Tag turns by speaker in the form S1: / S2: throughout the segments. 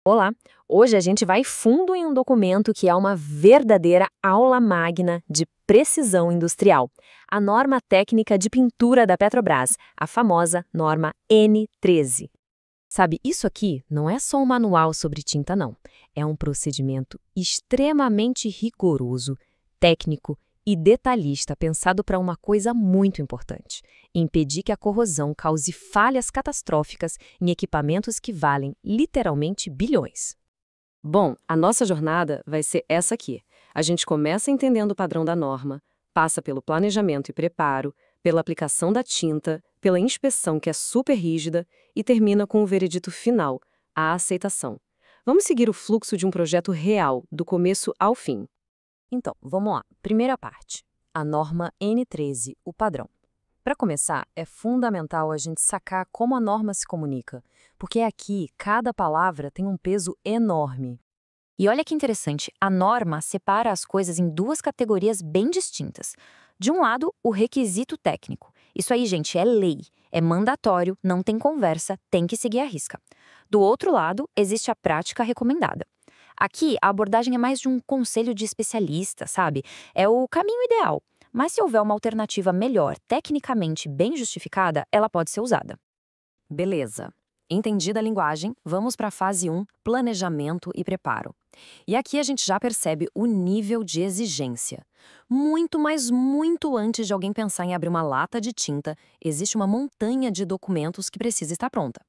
S1: Olá! Hoje a gente vai fundo em um documento que é uma verdadeira aula magna de precisão industrial. A norma técnica de pintura da Petrobras, a famosa norma N13. Sabe, isso aqui não é só um manual sobre tinta, não. É um procedimento extremamente rigoroso, técnico e detalhista pensado para uma coisa muito importante: impedir que a corrosão cause falhas catastróficas em equipamentos que valem literalmente bilhões. Bom, a nossa jornada vai ser essa aqui. A gente começa entendendo o padrão da norma, passa pelo planejamento e preparo, pela aplicação da tinta, pela inspeção que é super rígida e termina com o veredito final, a aceitação. Vamos seguir o fluxo de um projeto real, do começo ao fim. Então, vamos lá. Primeira parte. A norma N13, o padrão. Para começar, é fundamental a gente sacar como a norma se comunica, porque aqui cada palavra tem um peso enorme.
S2: E olha que interessante, a norma separa as coisas em duas categorias bem distintas. De um lado, o requisito técnico. Isso aí, gente, é lei, é mandatório, não tem conversa, tem que seguir à risca. Do outro lado, existe a prática recomendada. Aqui, a abordagem é mais de um conselho de especialista, sabe? É o caminho ideal. Mas se houver uma alternativa melhor, tecnicamente bem justificada, ela pode ser usada.
S1: Beleza. Entendida a linguagem, vamos para a fase 1, planejamento e preparo. E aqui a gente já percebe o nível de exigência. Muito, mas muito antes de alguém pensar em abrir uma lata de tinta, existe uma montanha de documentos que precisa estar pronta.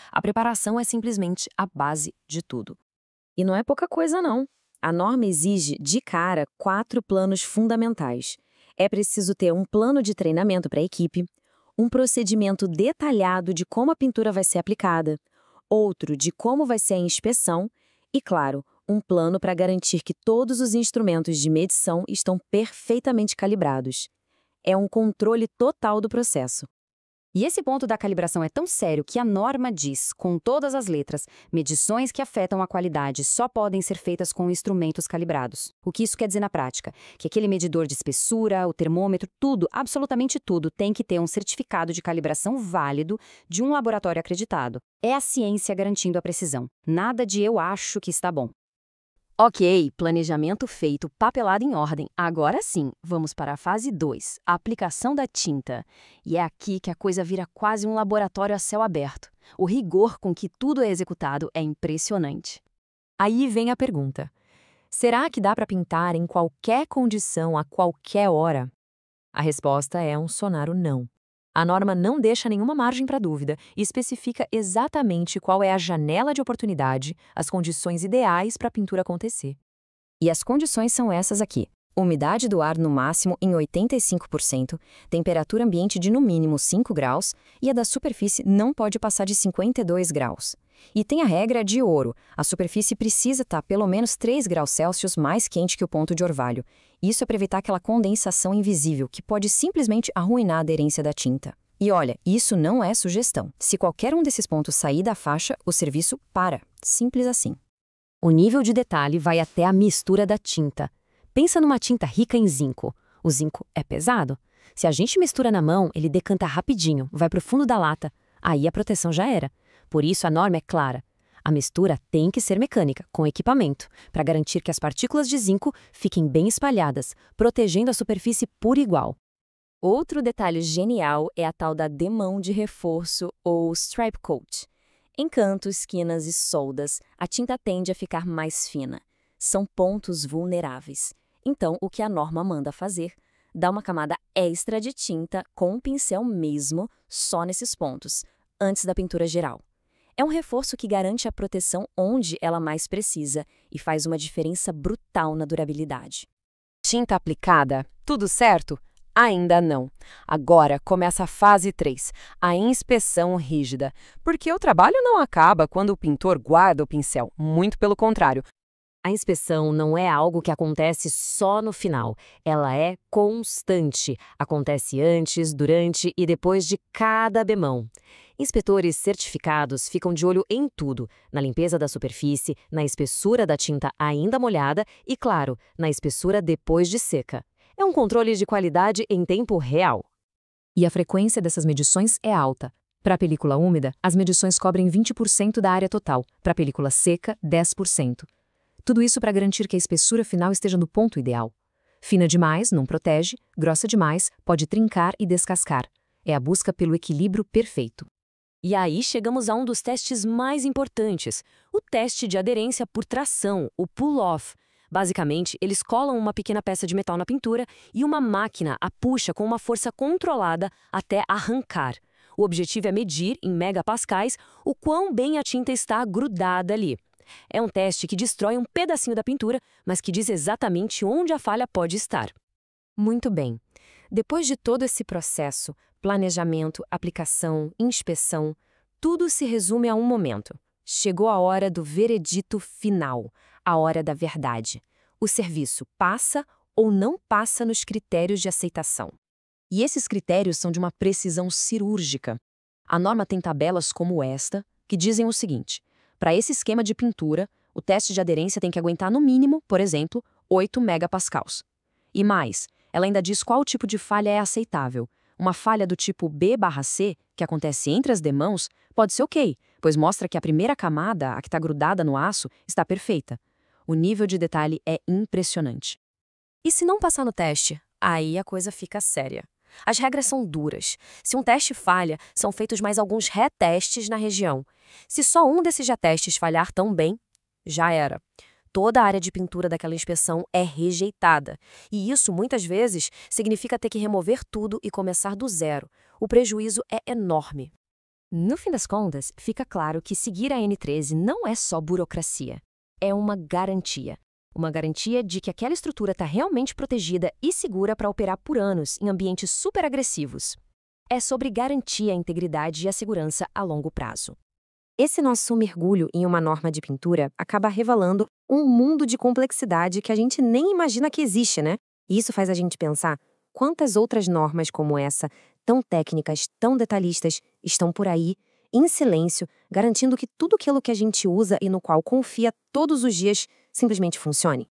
S1: A preparação é simplesmente a base de tudo. E não é pouca coisa, não. A norma exige, de cara, 4 planos fundamentais. É preciso ter um plano de treinamento para a equipe, um procedimento detalhado de como a pintura vai ser aplicada, outro de como vai ser a inspeção e, claro, um plano para garantir que todos os instrumentos de medição estão perfeitamente calibrados. É um controle total do processo.
S2: E esse ponto da calibração é tão sério que a norma diz, com todas as letras, medições que afetam a qualidade só podem ser feitas com instrumentos calibrados. O que isso quer dizer na prática? Que aquele medidor de espessura, o termômetro, tudo, absolutamente tudo, tem que ter um certificado de calibração válido de um laboratório acreditado. É a ciência garantindo a precisão. Nada de eu acho que está bom.
S1: Ok, planejamento feito, papelada em ordem. Agora sim, vamos para a fase 2, a aplicação da tinta. E é aqui que a coisa vira quase um laboratório a céu aberto. O rigor com que tudo é executado é impressionante. Aí vem a pergunta: será que dá para pintar em qualquer condição, a qualquer hora? A resposta é um sonoro não. A norma não deixa nenhuma margem para dúvida e especifica exatamente qual é a janela de oportunidade, as condições ideais para a pintura acontecer. E as condições são essas aqui: umidade do ar no máximo em 85%, temperatura ambiente de no mínimo 5 graus e a da superfície não pode passar de 52 graus. E tem a regra de ouro: a superfície precisa estar pelo menos 3 graus Celsius mais quente que o ponto de orvalho. Isso é para evitar aquela condensação invisível que pode simplesmente arruinar a aderência da tinta. E olha, isso não é sugestão. Se qualquer um desses pontos sair da faixa, o serviço para. Simples assim. O nível de detalhe vai até a mistura da tinta. Pensa numa tinta rica em zinco. O zinco é pesado. Se a gente mistura na mão, ele decanta rapidinho, vai para o fundo da lata. Aí a proteção já era. Por isso a norma é clara. A mistura tem que ser mecânica, com equipamento, para garantir que as partículas de zinco fiquem bem espalhadas, protegendo a superfície por igual. Outro detalhe genial é a tal da demão de reforço ou stripe coat. Em cantos, esquinas e soldas, a tinta tende a ficar mais fina. São pontos vulneráveis. Então, o que a norma manda fazer? Dá uma camada extra de tinta com um pincel mesmo, só nesses pontos, antes da pintura geral. É um reforço que garante a proteção onde ela mais precisa e faz uma diferença brutal na durabilidade. Tinta aplicada? Tudo certo? Ainda não. Agora começa a fase 3, a inspeção rígida. Porque o trabalho não acaba quando o pintor guarda o pincel, muito pelo contrário. A inspeção não é algo que acontece só no final, ela é constante. Acontece antes, durante e depois de cada bemão. Inspetores certificados ficam de olho em tudo, na limpeza da superfície, na espessura da tinta ainda molhada e, claro, na espessura depois de seca. É um controle de qualidade em tempo real. E a frequência dessas medições é alta. Para a película úmida, as medições cobrem 20% da área total, para a película seca, 10%. Tudo isso para garantir que a espessura final esteja no ponto ideal. Fina demais não protege, grossa demais pode trincar e descascar. É a busca pelo equilíbrio perfeito. E aí chegamos a um dos testes mais importantes, o teste de aderência por tração, o pull-off. Basicamente, eles colam uma pequena peça de metal na pintura e uma máquina a puxa com uma força controlada até arrancar. O objetivo é medir, em megapascais, o quão bem a tinta está grudada ali. É um teste que destrói um pedacinho da pintura, mas que diz exatamente onde a falha pode estar. Muito bem. Depois de todo esse processo, planejamento, aplicação, inspeção, tudo se resume a um momento. Chegou a hora do veredito final, a hora da verdade. O serviço passa ou não passa nos critérios de aceitação. E esses critérios são de uma precisão cirúrgica. A norma tem tabelas como esta, que dizem o seguinte: para esse esquema de pintura, o teste de aderência tem que aguentar no mínimo, por exemplo, 8 megapascals. E mais, ela ainda diz qual tipo de falha é aceitável. Uma falha do tipo B/C, que acontece entre as demãos, pode ser ok, pois mostra que a primeira camada, a que está grudada no aço, está perfeita. O nível de detalhe é impressionante. E se não passar no teste? Aí a coisa fica séria. As regras são duras. Se um teste falha, são feitos mais alguns retestes na região. Se só um desses retestes falhar tão bem, já era. Toda a área de pintura daquela inspeção é rejeitada. E isso, muitas vezes, significa ter que remover tudo e começar do zero. O prejuízo é enorme. No fim das contas, fica claro que seguir a N13 não é só burocracia. É uma garantia. Uma garantia de que aquela estrutura está realmente protegida e segura para operar por anos em ambientes super agressivos. É sobre garantir a integridade e a segurança a longo prazo. Esse nosso mergulho em uma norma de pintura acaba revelando um mundo de complexidade que a gente nem imagina que existe, né? E isso faz a gente pensar quantas outras normas como essa, tão técnicas, tão detalhistas, estão por aí, em silêncio, garantindo que tudo aquilo que a gente usa e no qual confia todos os dias simplesmente funcione.